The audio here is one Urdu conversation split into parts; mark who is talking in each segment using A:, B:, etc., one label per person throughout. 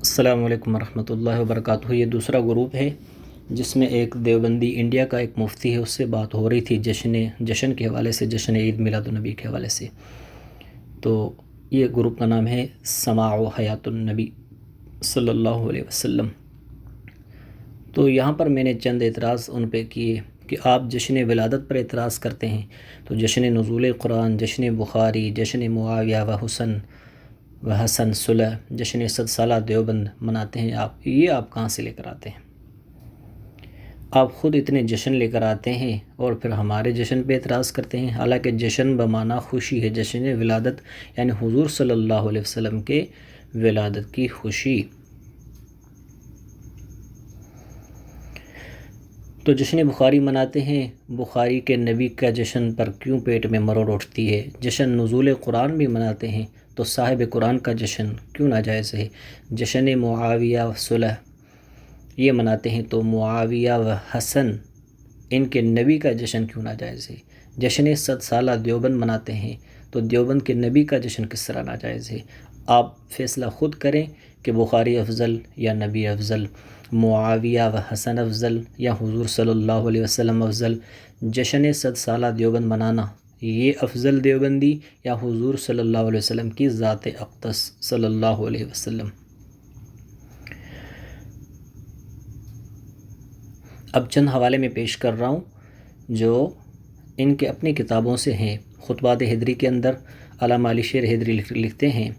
A: السلام علیکم ورحمۃ اللہ وبرکاتہ۔ یہ دوسرا گروپ ہے جس میں ایک دیوبندی انڈیا کا ایک مفتی ہے، اس سے بات ہو رہی تھی جشن کے حوالے سے، جشن عید میلاد النبی کے حوالے سے۔ تو یہ گروپ کا نام ہے سماع حیات النبی صلی اللہ علیہ وسلم۔ تو یہاں پر میں نے چند اعتراض ان پہ کیے کہ آپ جشن ولادت پر اعتراض کرتے ہیں، تو جشن نزول قرآن، جشن بخاری، جشن معاویہ و حسن صلح، جشن 100 سالہ دیوبند مناتے ہیں یہ آپ کہاں سے لے کر آتے ہیں؟ آپ خود اتنے جشن لے کر آتے ہیں اور پھر ہمارے جشن پہ اعتراض کرتے ہیں، حالانکہ جشن بمعنی خوشی ہے، جشن ولادت یعنی حضور صلی اللہ علیہ وسلم کے ولادت کی خوشی۔ تو جشن بخاری مناتے ہیں، بخاری کے نبی کا جشن پر کیوں پیٹ میں مروڑ اٹھتی ہے؟ جشن نزول قرآن بھی مناتے ہیں تو صاحب قرآن کا جشن کیوں ناجائز ہے؟ جشن معاویہ و صلح یہ مناتے ہیں تو معاویہ و حسن ان کے نبی کا جشن کیوں ناجائز ہے؟ جشن 100 سالہ دیوبند مناتے ہیں تو دیوبند کے نبی کا جشن کس طرح ناجائز ہے؟ آپ فیصلہ خود کریں کہ بخاری افضل یا نبی افضل، معاویہ و حسن افضل یا حضور صلی اللہ علیہ وسلم افضل؟ جشن 100 سالہ دیوبند منانا یہ افضل دیوبندی یا حضور صلی اللہ علیہ وسلم کی ذات اقدس صلی اللہ علیہ وسلم؟ اب چند حوالے میں پیش کر رہا ہوں جو ان کے اپنی کتابوں سے ہیں۔ خطبات حیدری کے اندر علامہ علی شیر حیدری لکھتے ہیں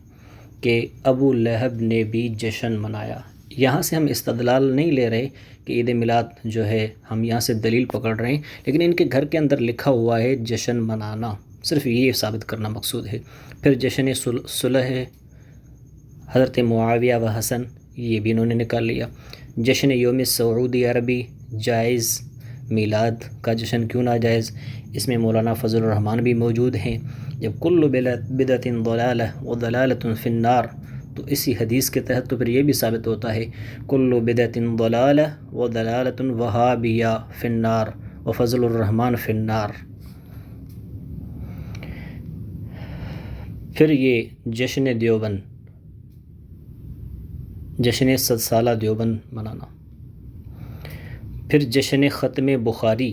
A: کہ ابو لہب نے بھی جشن منایا۔ یہاں سے ہم استدلال نہیں لے رہے کہ عید میلاد جو ہے ہم یہاں سے دلیل پکڑ رہے ہیں، لیکن ان کے گھر کے اندر لکھا ہوا ہے جشن منانا، صرف یہ ثابت کرنا مقصود ہے۔ پھر جشن صلح ہے، حضرت معاویہ و حسن یہ بھی انہوں نے نکال لیا۔ جشن یوم سعودی عربی جائز، میلاد کا جشن کیوں ناجائز؟ اس میں مولانا فضل الرحمن بھی موجود ہیں۔ جب کل بدعۃ ضلالہ وضلالۃ فی النار، تو اسی حدیث کے تحت تو پھر یہ بھی ثابت ہوتا ہے کل بدعۃ ضلالہ وضلالۃ وہابیہ فی النار وفضل الرحمن فی النار۔ پھر یہ جشن دیوبند، جشن 100 سالہ دیوبند منانا، پھر جشن ختم بخاری،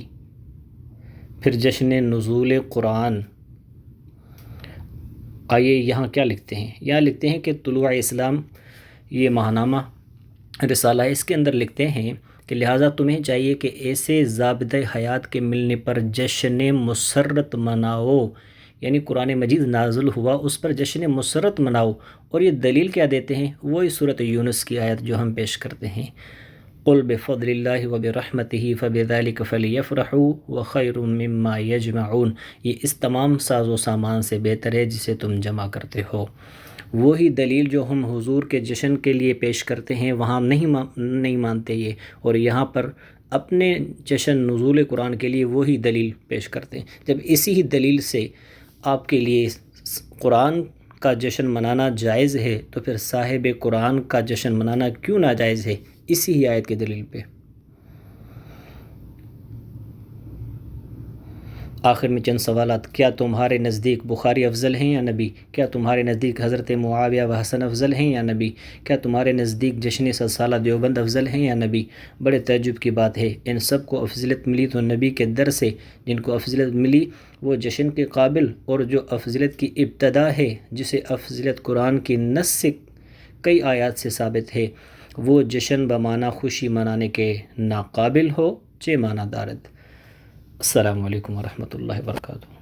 A: پھر جشن نزول قرآن۔ آئیے یہاں کیا لکھتے ہیں؟ یہاں لکھتے ہیں کہ طلوع اسلام یہ ماہنامہ رسالہ ہے، اس کے اندر لکھتے ہیں کہ لہٰذا تمہیں چاہیے کہ ایسے ضابطۂ حیات کے ملنے پر جشن مسرت مناؤ، یعنی قرآن مجید نازل ہوا اس پر جشن مسرت مناؤ۔ اور یہ دلیل کیا دیتے ہیں؟ وہی سورۃ یونس کی آیت جو ہم پیش کرتے ہیں، قل بفضل اللہ وبرحمتہ فبذلک فلیفرحوا وخیر مما یجمعون۔ یہ اس تمام ساز و سامان سے بہتر ہے جسے تم جمع کرتے ہو۔ وہی دلیل جو ہم حضور کے جشن کے لیے پیش کرتے ہیں وہاں نہیں مانتے یہ، اور یہاں پر اپنے جشن نزول قرآن کے لیے وہی دلیل پیش کرتے ہیں۔ جب اسی ہی دلیل سے آپ کے لیے قرآن کا جشن منانا جائز ہے تو پھر صاحب قرآن کا جشن منانا کیوں ناجائز ہے؟ اسی ہی آیت کی دلیل پہ۔ آخر میں چند سوالات، کیا تمہارے نزدیک بخاری افضل ہیں یا نبی؟ کیا تمہارے نزدیک حضرت معاویہ و حسن افضل ہیں یا نبی؟ کیا تمہارے نزدیک جشن 100 سالہ دیوبند افضل ہیں یا نبی؟ بڑے تعجب کی بات ہے، ان سب کو افضلیت ملی تو نبی کے در سے، جن کو افضلیت ملی وہ جشن کے قابل، اور جو افضلیت کی ابتدا ہے، جسے افضلیت قرآن کی نص سے کئی آیات سے ثابت ہے، وہ جشن بمعنی خوشی منانے کے ناقابل ہو، چہ معنی دارد۔ السلام علیکم ورحمۃ اللہ وبرکاتہ۔